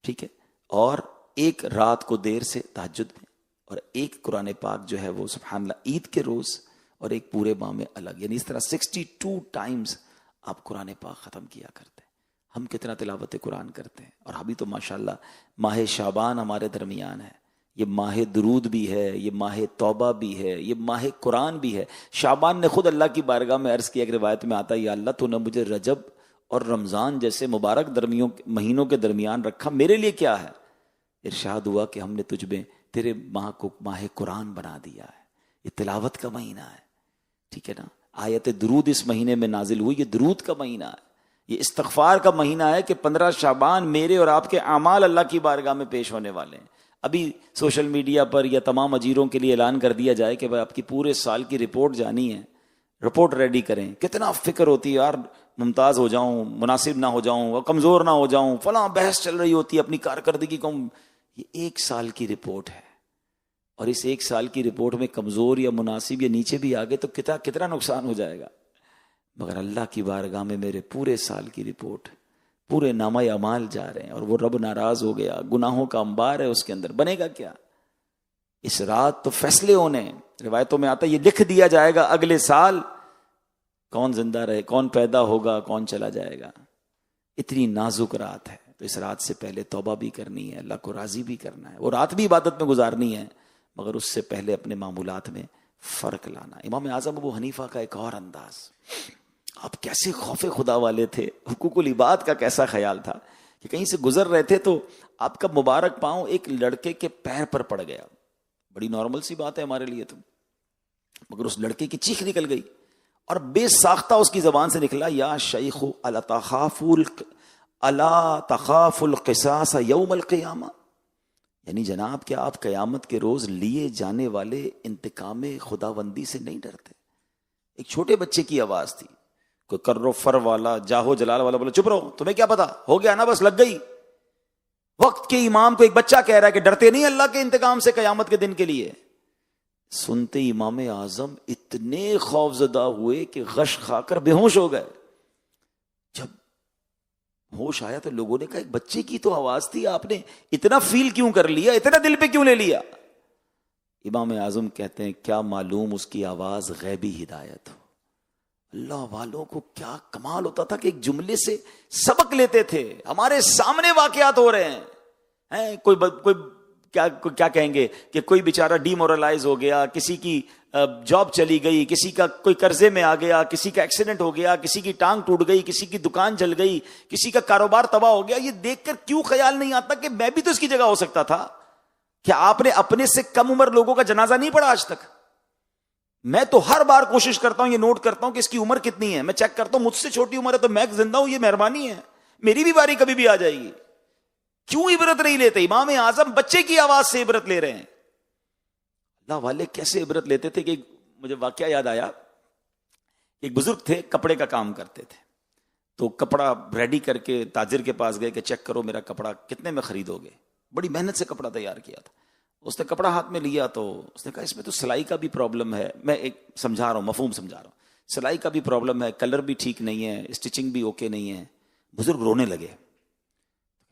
ٹھیک ہے، اور ایک رات کو دیر سے تہجد میں، اور ایک قرآن پاک جو ہے وہ سبحان اللہ عید کے روز، اور ایک پورے ماہ میں الگ. یعنی اس طرح 62 ٹائمز آپ قرآن پاک ختم کیا کرتے ہیں. ہم کتنا تلاوت قرآن کرتے ہیں. اور ابھی تو ماشاءاللہ ماہ شعبان ہمارے درمیان ہے. یہ ماہ درود بھی ہے، یہ ماہ توبہ بھی ہے، یہ ماہ قرآن بھی ہے. شعبان نے خود اللہ کی بارگاہ میں عرض کیا، ایک روایت میں آتا ہے، یا اللہ تو نے مجھے رجب اور رمضان جیسے مبارک مہینوں کے درمیان رکھا، میرے لیے کیا ہے؟ ارشاد ہوا کہ ہم نے تجھ میں تیرے ماہ کو ماہ قرآن بنا دیا ہے. یہ تلاوت کا مہینہ ہے، ٹھیک ہے نا. آیت درود اس مہینے میں نازل ہوئی، یہ درود کا مہینہ ہے، یہ استغفار کا مہینہ ہے کہ 15 شعبان میرے اور آپ کے اعمال اللہ کی بارگاہ میں پیش ہونے والے ہیں. ابھی سوشل میڈیا پر یا تمام اجیروں کے لیے اعلان کر دیا جائے کہ بھائی آپ کی پورے سال کی رپورٹ جانی ہے، رپورٹ ریڈی کریں. کتنا فکر ہوتی ہے یار، ممتاز ہو جاؤں، مناسب نہ ہو جاؤں، کمزور نہ ہو جاؤں، فلاں بحث چل رہی ہوتی ہے اپنی کارکردگی کو. یہ 1 سال کی رپورٹ ہے، اور اس 1 سال کی رپورٹ میں کمزور یا مناسب یا نیچے بھی آگے تو کتنا نقصان ہو جائے گا. مگر اللہ کی بارگاہ میں میرے پورے سال کی رپورٹ، پورے نامہ اعمال جا رہے ہیں، اور وہ رب ناراض ہو گیا، گناہوں کا انبار ہے اس کے اندر. بنے گا کیا؟ اس رات تو فیصلے ہونے ہیں. روایتوں میں آتا ہے یہ لکھ دیا جائے گا اگلے سال کون زندہ رہے، کون پیدا ہوگا، کون چلا جائے گا. اتنی نازک رات ہے. تو اس رات سے پہلے توبہ بھی کرنی ہے، اللہ کو راضی بھی کرنا ہے. وہ رات بھی عبادت میں گزارنی ہے، مگر اس سے پہلے اپنے معمولات میں فرق لانا. امام اعظم ابو حنیفہ کا ایک اور انداز، آپ کیسے خوف خدا والے تھے، حقوق العباد کا کیسا خیال تھا کہ کہیں سے گزر رہے تھے تو آپ کا مبارک پاؤں ایک لڑکے کے پیر پر پڑ گیا. بڑی نارمل سی بات ہے ہمارے لیے تو، مگر اس لڑکے کی چیخ نکل گئی اور بے ساختہ اس کی زبان سے نکلا، یا شیخ الا تخاف القصاص یوم القیامہ. یعنی جناب کیا آپ قیامت کے روز لیے جانے والے انتقام خداوندی سے نہیں ڈرتے؟ ایک چھوٹے بچے کی آواز تھی، کوئی کرو فر والا جاہو جلال والا بولا چپ رہو، تمہیں کیا پتا، ہو گیا نا بس لگ گئی. وقت کے امام کو ایک بچہ کہہ رہا ہے کہ ڈرتے نہیں اللہ کے انتقام سے قیامت کے دن کے لیے. سنتے امام اعظم اتنے خوف زدہ ہوئے کہ غش کھا کر بے ہوش ہو گئے. جب ہوش آیا تو لوگوں نے کہا ایک بچے کی تو آواز تھی، آپ نے اتنا فیل کیوں کر لیا، اتنا دل پہ کیوں لے لیا؟ امام اعظم کہتے ہیں کیا معلوم اس کی آواز غیبی ہدایت ہو. اللہ والوں کو کیا کمال ہوتا تھا کہ ایک جملے سے سبق لیتے تھے. ہمارے سامنے واقعات ہو رہے ہیں، کوئی کیا کہیں گے کہ کوئی بیچارہ ڈی مورلائز ہو گیا، کسی کی جاب چلی گئی، کسی کا کوئی قرضے میں آ گیا، کسی کا ایکسیڈنٹ ہو گیا، کسی کی ٹانگ ٹوٹ گئی، کسی کی دکان جل گئی، کسی کا کاروبار تباہ ہو گیا. یہ دیکھ کر کیوں خیال نہیں آتا کہ میں بھی تو اس کی جگہ ہو سکتا تھا؟ کیا آپ نے اپنے سے کم عمر لوگوں کا جنازہ نہیں پڑھا آج تک؟ میں تو ہر بار کوشش کرتا ہوں، یہ نوٹ کرتا ہوں کہ اس کی عمر کتنی ہے. میں چیک کرتا ہوں مجھ سے چھوٹی عمر ہے تو میں زندہ ہوں، یہ مہربانی ہے، میری بھی باری کبھی بھی آ جائے گی. کیوں عبرت نہیں لیتے؟ امام اعظم بچے کی آواز سے عبرت لے رہے ہیں. اللہ والے کیسے عبرت لیتے تھے کہ مجھے واقعہ یاد آیا. ایک بزرگ تھے، کپڑے کا کام کرتے تھے. تو کپڑا ریڈی کر کے تاجر کے پاس گئے کہ چیک کرو میرا کپڑا کتنے میں خریدو گے. بڑی محنت سے کپڑا تیار کیا تھا. اس نے کپڑا ہاتھ میں لیا تو اس نے کہا اس میں تو سلائی کا بھی پرابلم ہے. میں ایک سمجھا رہا ہوں, مفہوم سمجھا رہا ہوں. سلائی کا بھی پرابلم ہے, کلر بھی ٹھیک نہیں ہے, اسٹچنگ بھی اوکے نہیں ہے. بزرگ رونے لگے.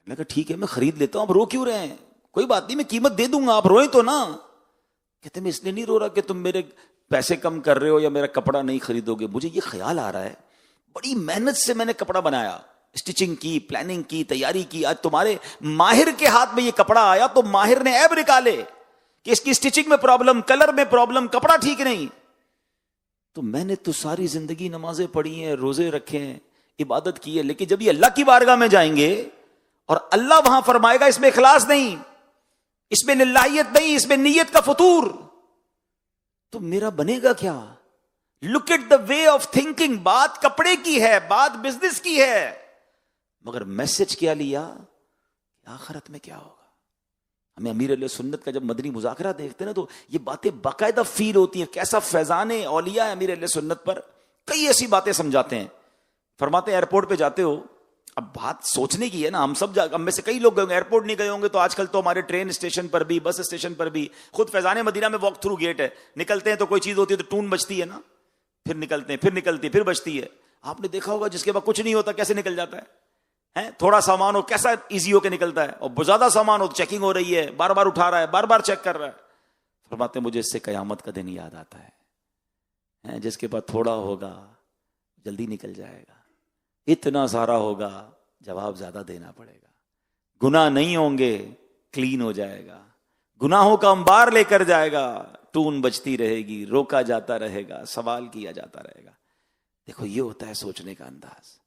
میں کہا ٹھیک ہے میں خرید لیتا ہوں, آپ رو کیوں رہے ہیں؟ کوئی بات نہیں میں قیمت دے دوں گا, آپ روئیں تو نا. کہتے میں اس لیے نہیں رو رہا کہ تم میرے پیسے کم کر رہے ہو یا میرا کپڑا نہیں خریدو گے. مجھے یہ خیال آ رہا ہے بڑی محنت سے میں نے کپڑا بنایا, اسٹچنگ کی, پلاننگ کی, تیاری کی. آج تمہارے ماہر کے ہاتھ میں یہ کپڑا آیا تو ماہر نے عیب نکالے کہ اس کی اسٹچنگ میں پرابلم, کلر میں پرابلم, کپڑا ٹھیک نہیں. تو میں نے تو ساری زندگی نمازیں پڑھی ہیں, روزے رکھے ہیں, عبادت کی ہے, لیکن جب یہ اللہ کی بارگاہ میں جائیں گے اور اللہ وہاں فرمائے گا اس میں اخلاص نہیں, اس میں للہیت نہیں, اس میں نیت کا فطور, تو میرا بنے گا کیا؟ Look at the way of thinking. بات کپڑے کی ہے, بات بزنس کی ہے, مگر میسج کیا لیا, آخرت میں کیا ہوگا. ہمیں امیر علیہ سنت کا جب مدنی مذاکرہ دیکھتے ہیں نا تو یہ باتیں باقاعدہ فیل ہوتی ہیں. کیسا فیضان اولیاء ہے امیر علیہ سنت پر. کئی ایسی باتیں سمجھاتے ہیں. فرماتے ہیں ایئرپورٹ پہ جاتے ہو, اب بات سوچنے کی ہے نا, ہم سب ہم میں سے کئی لوگ ایئرپورٹ نہیں گئے ہوں گے تو آج کل تو ہمارے ٹرین اسٹیشن پر بھی, بس اسٹیشن پر بھی, خود فیضان مدینہ میں واک تھرو گیٹ ہے, نکلتے ہیں تو کوئی چیز ہوتی ہے تو ٹون بجتی ہے نا, پھر نکلتے ہیں, پھر نکلتی ہے, پھر بجتی ہے. آپ نے دیکھا ہوگا جس کے بعد کچھ نہیں ہوتا کیسے نکل جاتا ہے, تھوڑا سامان ہو کیسا ایزی ہو کے نکلتا ہے, اور زیادہ سامان ہو تو چیکنگ ہو رہی ہے, بار بار اٹھا رہا ہے, بار بار چیک کر رہا ہے. فرماتے ہیں مجھے اس سے قیامت کا دن یاد آتا ہے, جس کے بعد تھوڑا ہوگا جلدی نکل جائے گا, اتنا سارا ہوگا جواب زیادہ دینا پڑے گا, گناہ نہیں ہوں گے کلین ہو جائے گا, گناہوں کا انبار لے کر جائے گا, ٹون بجتی رہے گی, روکا جاتا رہے گا, سوال کیا جاتا رہے گا. دیکھو یہ ہوتا ہے سوچنے کا انداز.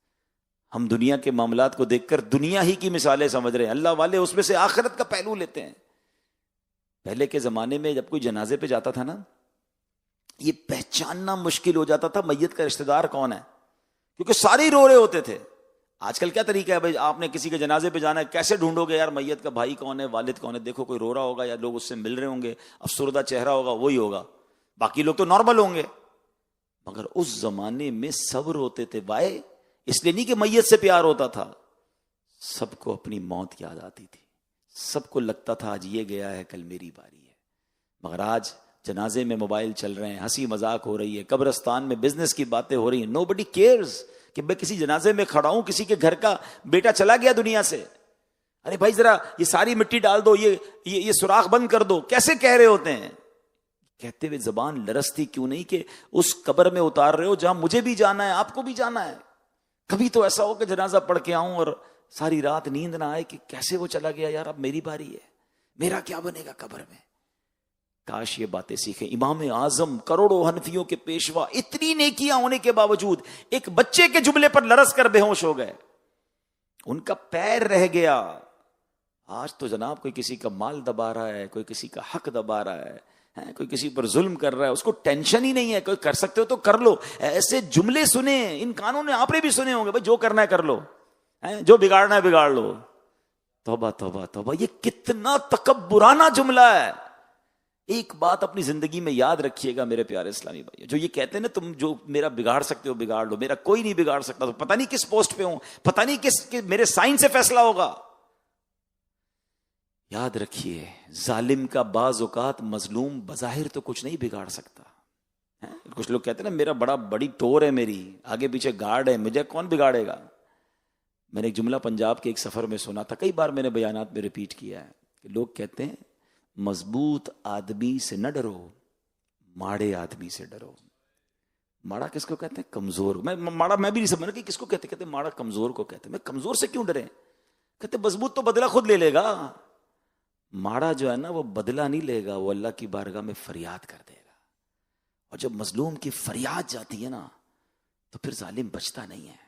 ہم دنیا کے معاملات کو دیکھ کر دنیا ہی کی مثالیں سمجھ رہے ہیں, اللہ والے اس میں سے آخرت کا پہلو لیتے ہیں. پہلے کے زمانے میں جب کوئی جنازے پہ جاتا تھا نا, یہ پہچاننا مشکل ہو جاتا تھا میت کا رشتہ دار کون ہے, کیونکہ سارے ہی رو رہے ہوتے تھے. آج کل کیا طریقہ ہے بھائی, آپ نے کسی کے جنازے پہ جانا ہے, کیسے ڈھونڈو گے یار میت کا بھائی کون ہے, والد کون ہے, دیکھو کوئی رو رہا ہوگا یا لوگ اس سے مل رہے ہوں گے, افسردہ چہرہ ہوگا وہی ہوگا, باقی لوگ تو نارمل ہوں گے. مگر اس زمانے میں سب روتے تھے. وائے اس لیے نہیں کہ میت سے پیار ہوتا تھا, سب کو اپنی موت یاد آتی تھی, سب کو لگتا تھا آج یہ گیا ہے کل میری باری ہے. مگر آج جنازے میں موبائل چل رہے ہیں, ہنسی مذاق ہو رہی ہے, قبرستان میں بزنس کی باتیں ہو رہی ہیں. نوبڈی کیئرز کہ میں کسی جنازے میں کھڑا ہوں, کسی کے گھر کا بیٹا چلا گیا دنیا سے, ارے بھائی ذرا یہ ساری مٹی ڈال دو, یہ سوراخ بند کر دو. کیسے کہہ رہے ہوتے ہیں, کہتے ہوئے زبان لرزتی کیوں نہیں کہ اس قبر میں اتار رہے ہو جہاں مجھے بھی جانا ہے, آپ کو بھی جانا ہے. کبھی تو ایسا ہو کہ جنازہ پڑھ کے آؤں اور ساری رات نیند نہ آئے کہ کیسے وہ چلا گیا یار, اب میری باری ہے, میرا کیا بنے گا قبر میں. کاش یہ باتیں سیکھیں. امام اعظم, کروڑوں حنفیوں کے پیشوا, اتنی نیکیاں ہونے کے باوجود ایک بچے کے جملے پر لرز کر بے ہوش ہو گئے, ان کا پیر رہ گیا. آج تو جناب کوئی کسی کا مال دبا رہا ہے, کوئی کسی کا حق دبا رہا ہے, کوئی کسی پر ظلم کر رہا ہے, اس کو ٹینشن ہی نہیں ہے. کوئی کر سکتے ہو تو کر لو. ایسے جملے سنے, ان کانوں نے آپ نے بھی سنے ہوں گے, بھائی جو کرنا ہے کر لو, جو بگاڑنا ہے بگاڑ لو. توبہ توبہ توبہ, یہ کتنا تکبرانہ جملہ ہے. ایک بات اپنی زندگی میں یاد رکھیے گا میرے پیارے اسلامی بھائی, جو یہ کہتے ہیں نا تم جو میرا بگاڑ سکتے ہو بگاڑ لو, میرا کوئی نہیں بگاڑ سکتا. تو پتہ نہیں کس پوسٹ پہ ہوں, پتہ نہیں کس میرے سائن سے فیصلہ ہوگا. یاد رکھیے ظالم کا بعض اوقات مظلوم بظاہر تو کچھ نہیں بگاڑ سکتا. کچھ لوگ کہتے ہیں نا میرا بڑی ٹور ہے, میری آگے پیچھے گارڈ ہے, مجھے کون بگاڑے گا. میں نے ایک جملہ پنجاب کے ایک سفر میں سنا تھا, کئی بار میں نے بیانات میں ریپیٹ کیا ہے, کہ لوگ کہتے ہیں مضبوط آدمی سے نہ ڈرو, ماڑے آدمی سے ڈرو. ماڑا کس کو کہتے ہیں؟ کمزور. ماڑا میں بھی نہیں سمجھا کہ کس کو کہتے ماڑا کمزور کو کہتے ہیں. میں کمزور سے کیوں ڈرے؟ کہتے مضبوط تو بدلہ خود لے لے گا, ماڑا جو ہے نا وہ بدلہ نہیں لے گا, وہ اللہ کی بارگاہ میں فریاد کر دے گا. اور جب مظلوم کی فریاد جاتی ہے نا تو پھر ظالم بچتا نہیں ہے.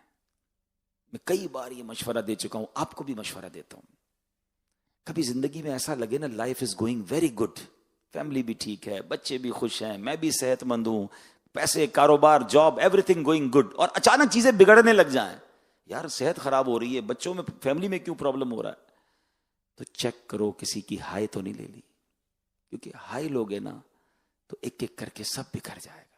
میں کئی بار یہ مشورہ دے چکا ہوں, آپ کو بھی مشورہ دیتا ہوں. کبھی زندگی میں ایسا لگے نا life is going very good, family بھی ٹھیک ہے, بچے بھی خوش ہیں, میں بھی صحت مند ہوں, پیسے, کاروبار, job, every thing going good, اور اچانک چیزیں بگڑنے لگ جائیں, یار صحت خراب ہو رہی ہے, بچوں میں, فیملی میں کیوں پرابلم ہو رہا ہے, تو چیک کرو کسی کی ہائی تو نہیں لے لی. کیونکہ ہائی لوگے نا تو ایک ایک کر کے سب بکھر جائے گا.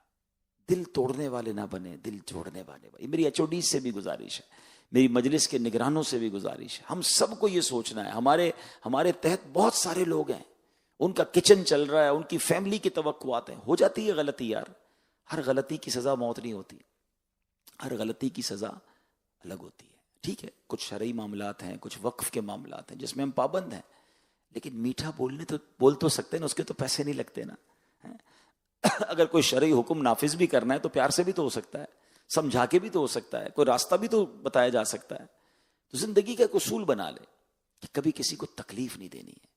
دل توڑنے والے نہ بنے, دل جوڑنے والے. میری HOD سے بھی گزارش ہے, میری مجلس کے نگرانوں سے بھی گزارش ہے، ہم سب کو یہ سوچنا ہے، ہمارے تحت بہت سارے لوگ ہیں، ان کا کچن چل رہا ہے، ان کی فیملی کی توقعات ہیں، ہو جاتی ہے غلطی یار، ہر غلطی کی سزا موت نہیں ہوتی، ہر غلطی کی سزا الگ ہوتی ہے، ٹھیک ہے؟ کچھ شرعی معاملات ہیں، کچھ وقف کے معاملات ہیں جس میں ہم پابند ہیں، لیکن میٹھا بول تو سکتے ہیں نا، اس کے تو پیسے نہیں لگتے نا۔ اگر کوئی شرعی حکم نافذ بھی کرنا ہے تو پیار سے بھی تو ہو سکتا ہے، سمجھا کے بھی تو ہو سکتا ہے، کوئی راستہ بھی تو بتایا جا سکتا ہے۔ تو زندگی کا ایک اصول بنا لے کہ کبھی کسی کو تکلیف نہیں دینی ہے،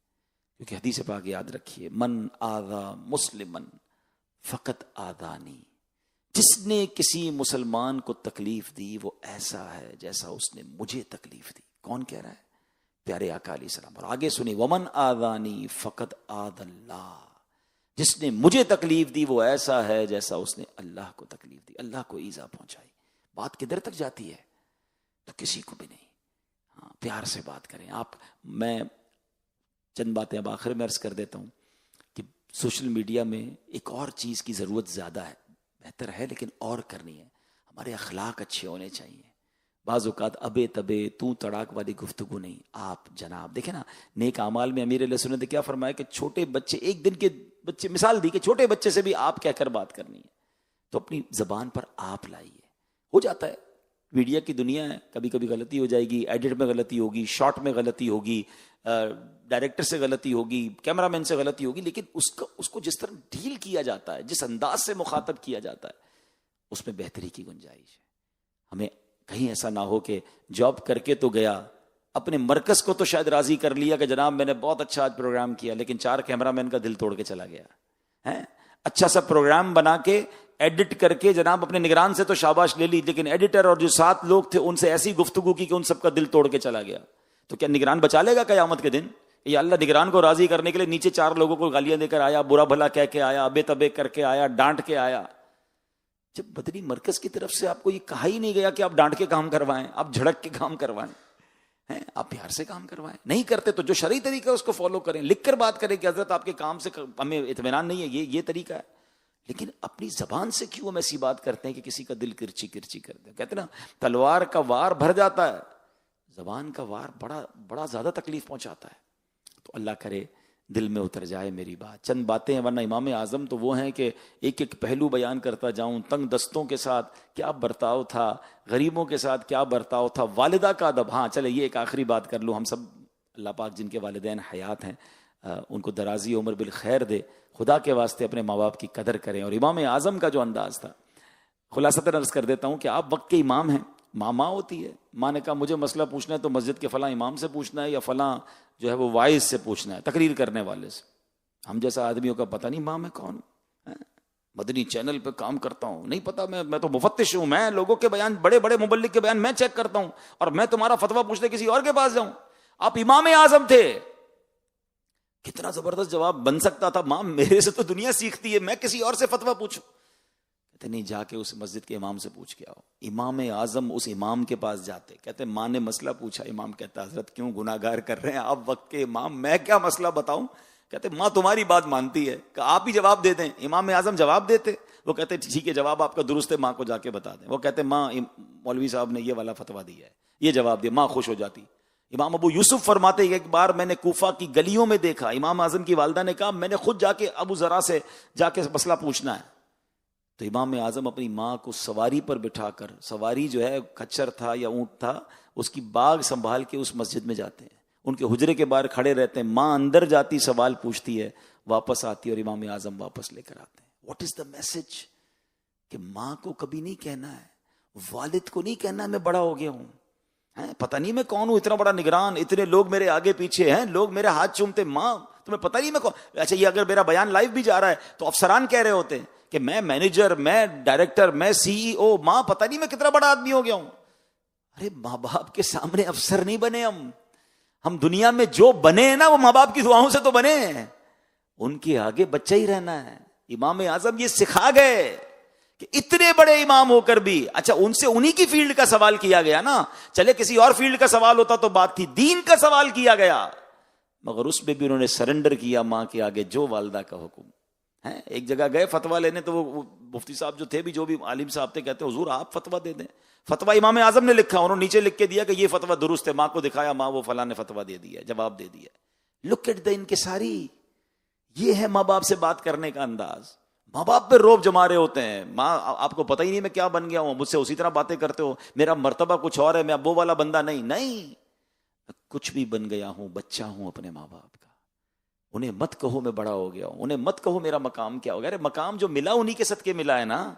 کیونکہ حدیث پاک یاد رکھیے، من آذا مسلمن فقط آذانی، جس نے کسی مسلمان کو تکلیف دی وہ ایسا ہے جیسا اس نے مجھے تکلیف دی۔ کون کہہ رہا ہے؟ پیارے آقا علیہ السلام۔ اور آگے سنی، ومن آذانی فقط آذ اللہ، جس نے مجھے تکلیف دی وہ ایسا ہے جیسا اس نے اللہ کو تکلیف دی، اللہ کو ایذا پہنچائی۔ بات کدھر تک جاتی ہے؟ تو کسی کو بھی نہیں، ہاں پیار سے بات کریں آپ۔ میں چند باتیں اب آخر میں عرض کر دیتا ہوں کہ سوشل میڈیا میں ایک اور چیز کی ضرورت زیادہ ہے، بہتر ہے لیکن اور کرنی ہے، ہمارے اخلاق اچھے ہونے چاہیے۔ بعض اوقات ابے تبے تو تڑاک والی گفتگو نہیں، آپ جناب دیکھیں نا، نیک اعمال میں امیر علیہ سنت نے کیا فرمایا کہ چھوٹے بچے، ایک دن کے بچے، مثال دی کہ چھوٹے بچے سے بھی آپ کہہ کر بات کرنی ہے، تو اپنی زبان پر آپ لائیے۔ ہو جاتا ہے، میڈیا کی دنیا ہے، کبھی کبھی غلطی ہو جائے گی، ایڈٹ میں غلطی ہوگی، شارٹ میں غلطی ہوگی، ڈائریکٹر سے غلطی ہوگی، کیمرہ مین سے غلطی ہوگی، لیکن اس کو جس طرح ڈیل کیا جاتا ہے، جس انداز سے مخاطب کیا جاتا ہے، اس میں بہتری کی گنجائش ہے۔ ہمیں کہیں ایسا نہ ہو کہ جاب کر کے تو گیا، اپنے مرکز کو تو شاید راضی کر لیا کہ جناب میں نے بہت اچھا آج پروگرام کیا، لیکن 4 کیمرہ مین کا دل توڑ کے چلا گیا ہے۔ اچھا سا پروگرام بنا کے ایڈٹ کر کے جناب اپنے نگران سے تو شاباش لے لی، لیکن ایڈیٹر اور جو 7 لوگ تھے ان سے ایسی گفتگو کی کہ ان سب کا دل توڑ کے چلا گیا۔ تو کیا نگران بچا لے گا قیامت کے دن؟ یا اللہ نگران کو راضی کرنے کے لیے نیچے 4 لوگوں کو گالیاں دے کر آیا، برا بھلا کہہ کے آیا، ابے تبے کر کے آیا، ڈانٹ کے آیا؟ جب بدنی مرکز کی طرف سے آپ کو یہ کہا ہی نہیں گیا کہ آپ ڈانٹ کے کام کروائیں، آپ جھڑک کے کام کروائیں، آپ پیار سے کام کروائیں، نہیں کرتے تو جو شرعی طریقہ ہے اس کو فالو کریں، لکھ کر بات کریں کہ حضرت آپ کے کام سے ہمیں اطمینان نہیں ہے، یہ طریقہ ہے۔ لیکن اپنی زبان سے کیوں ہم ایسی بات کرتے ہیں کہ کسی کا دل کرچی کرچی کر دیں؟ کہتے ہیں نا تلوار کا وار بھر جاتا ہے، زبان کا وار بڑا زیادہ تکلیف پہنچاتا ہے۔ تو اللہ کرے دل میں اتر جائے میری بات۔ چند باتیں ہیں، ورنہ امام اعظم تو وہ ہیں کہ ایک ایک پہلو بیان کرتا جاؤں، تنگ دستوں کے ساتھ کیا برتاؤ تھا، غریبوں کے ساتھ کیا برتاؤ تھا، والدہ کا ادب۔ ہاں چلے یہ ایک آخری بات کر لوں، ہم سب اللہ پاک جن کے والدین حیات ہیں ان کو درازی عمر بالخیر دے، خدا کے واسطے اپنے ماں باپ کی قدر کریں۔ اور امام اعظم کا جو انداز تھا، خلاصتاً عرض کر دیتا ہوں کہ آپ وقت کے امام ہیں، ماں ہوتی ہے، ماں نے کہا مجھے مسئلہ پوچھنا ہے تو مسجد کے فلاں امام سے پوچھنا ہے یا فلاں جو ہے وہ وائز سے پوچھنا ہے، تقریر کرنے والے سے۔ ہم جیسا آدمیوں کا پتہ نہیں ماں میں کون، مدنی چینل پہ کام کرتا ہوں، نہیں پتا، میں تو مفتش ہوں، میں لوگوں کے بیان، بڑے بڑے مبلغ کے بیان میں چیک کرتا ہوں، اور میں تمہارا فتویٰ پوچھنے کسی اور کے پاس جاؤں؟ آپ امام اعظم تھے، کتنا زبردست جواب بن سکتا تھا، ماں میرے سے تو دنیا سیکھتی ہے، میں کسی اور سے فتویٰ پوچھوں؟ کہتے نہیں، جا کے اس مسجد کے امام سے پوچھ کے آؤ۔ امام اعظم اس امام کے پاس جاتے، کہتے ماں نے مسئلہ پوچھا، امام کہتا حضرت کیوں گناہ گار کر رہے ہیں آپ وقت کے امام، میں کیا مسئلہ بتاؤں؟ کہتے ماں تمہاری بات مانتی ہے کہ آپ ہی جواب دے دیں۔ امام اعظم جواب دیتے، وہ کہتے ٹھیک ہے جواب آپ کا درست ہے، ماں کو جا کے بتا دیں۔ وہ کہتے ماں مولوی صاحب نے یہ والا فتویٰ دیا ہے، یہ جواب دیا، ماں خوش ہو جاتی۔ امام ابو یوسف فرماتے ایک بار میں نے کوفہ کی گلیوں میں دیکھا، امام اعظم کی والدہ نے کہا میں نے خود جا کے ابو ذرا سے جا کے مسئلہ پوچھنا ہے۔ تو امام اعظم اپنی ماں کو سواری پر بٹھا کر، سواری جو ہے کچر تھا یا اونٹ تھا، اس کی باغ سنبھال کے اس مسجد میں جاتے ہیں، ان کے حجرے کے باہر کھڑے رہتے ہیں، ماں اندر جاتی، سوال پوچھتی ہے، واپس آتی اور امام اعظم واپس لے کر آتے ہیں۔ What is the message? کہ ماں کو کبھی نہیں کہنا ہے، والد کو نہیں کہنا میں بڑا ہو گیا ہوں، پتہ نہیں میں کون ہوں، اتنا بڑا نگران، اتنے لوگ میرے آگے پیچھے ہیں، لوگ میرے ہاتھ چومتے، ماں تمہیں پتہ نہیں میں کون۔ اچھا یہ اگر میرا بیان لائیو بھی جا رہا ہے تو افسران کہہ رہے ہوتے ہیں کہ میں مینیجر، میں ڈائریکٹر، میں CEO، ماں پتہ نہیں میں کتنا بڑا آدمی ہو گیا ہوں۔ ارے ماں باپ کے سامنے افسر نہیں بنے ہم دنیا میں جو بنے ہیں نا وہ ماں باپ کی دعاؤں سے تو بنے ہیں، ان کے آگے بچہ ہی رہنا ہے۔ امام اعظم یہ سکھا گئے کہ اتنے بڑے امام ہو کر بھی، اچھا ان سے انہی کی فیلڈ کا سوال کیا گیا نا، چلے کسی اور فیلڈ کا سوال ہوتا تو بات تھی، دین کا سوال کیا گیا، مگر اس میں بھی انہوں نے سرنڈر کیا ماں کے آگے، جو والدہ کا حکم ہے۔ ایک جگہ گئے فتویٰ لینے تو وہ مفتی صاحب جو تھے بھی، جو بھی عالم صاحب تھے، کہتے حضور آپ فتویٰ دے دیں۔ فتویٰ امام اعظم نے لکھا, انہوں نے نیچے لکھ کے دیا کہ یہ فتویٰ درست ہے, ماں کو دکھایا, ماں وہ فلاں نے فتویٰ دے دیا, جواب دے دیا. لک ایٹ دا انکساری. یہ ہے ماں باپ سے بات کرنے کا انداز. ماں باپ پہ روب جما رہے ہوتے ہیں. ماں آپ کو پتہ ہی نہیں میں کیا بن گیا ہوں, مجھ سے اسی طرح باتیں کرتے ہو, میرا مرتبہ کچھ اور ہے, میں اب وہ والا بندہ نہیں, کچھ بھی بن گیا ہوں, بچہ ہوں اپنے ماں باپ کا. انہیں مت کہو میں بڑا ہو گیا ہوں, انہیں مت کہو میرا مقام کیا ہو گیا. ارے مقام جو ملا انہی کے صدقے ملا ہے نا,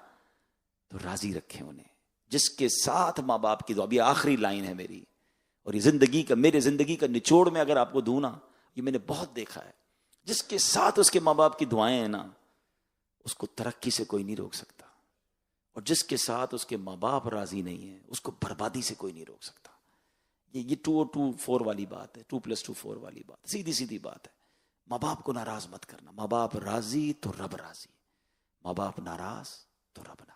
تو راضی رکھیں انہیں. جس کے ساتھ ماں باپ کی دعا, ابھی آخری لائن ہے میری, اور یہ میرے زندگی کا نچوڑ میں اگر آپ کو دوں نا, یہ میں نے بہت دیکھا ہے, جس کے ساتھ اس کے ماں باپ کی دعائیں ہیں نا, اس کو ترقی سے کوئی نہیں روک سکتا, اور جس کے ساتھ اس کے ماں باپ راضی نہیں ہیں, اس کو بربادی سے کوئی نہیں روک سکتا. یہ 2-4 والی بات ہے, 2+2 4 والی بات, سیدھی بات ہے. ماں باپ کو ناراض مت کرنا. ماں باپ راضی تو رب راضی, ماں باپ ناراض تو رب ناراض.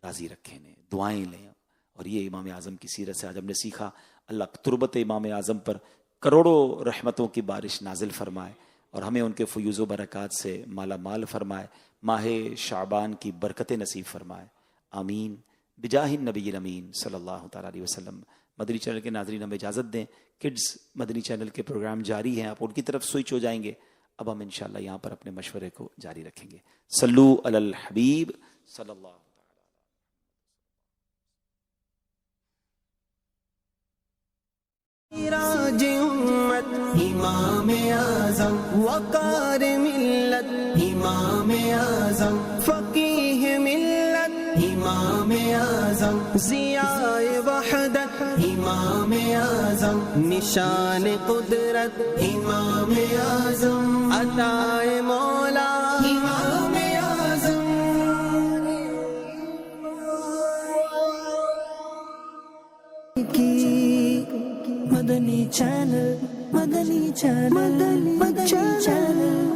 راضی رکھیں نے, دعائیں لیں. اور یہ امام اعظم کی سیرت سے آج ہم نے سیکھا. اللہ تربت امام اعظم پر کروڑوں رحمتوں کی بارش نازل فرمائے, اور ہمیں ان کے فیوز و برکات سے مالا مال فرمائے. ماہ شعبان کی برکتیں نصیب فرمائے. آمین بجاہ النبی الامین صلی اللہ تعالیٰ علیہ وسلم. مدنی چینل کے ناظرین ہمیں اجازت دیں. کڈز مدنی چینل کے پروگرام جاری ہیں, آپ ان کی طرف سوئچ ہو جائیں گے. اب ہم انشاءاللہ یہاں پر اپنے مشورے کو جاری رکھیں گے. صلو علی الحبیب صلی اللہ. راج امت امام اعظم, وقار ملت امام اعظم, فقیہ ملت امام اعظم, ضیاء وحدت امام اعظم, نشان قدرت امام اعظم, عطائے مولا امام اعظم. مدنی چینل, مدنی چینل, مدنی چینل,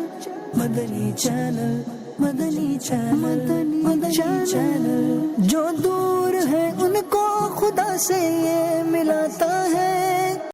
مدنی چینل, مدنی چینل, مدنی چینل. جو دور ہے ان کو خدا سے یہ ملاتا